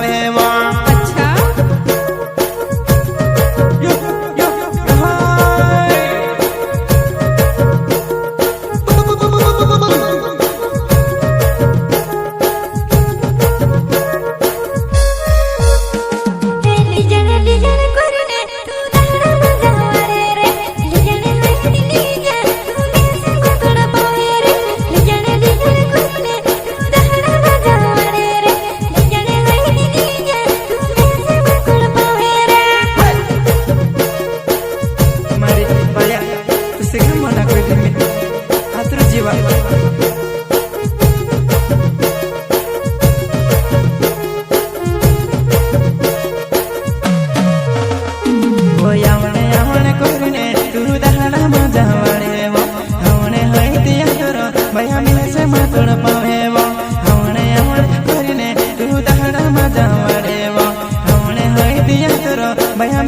वाड़े वो अच्छा भैया मिले से मातोड़ पावे वो हमने हमने करने तू दहड़ा मजा वाड़े वो हमने होई दिया तोरो भैया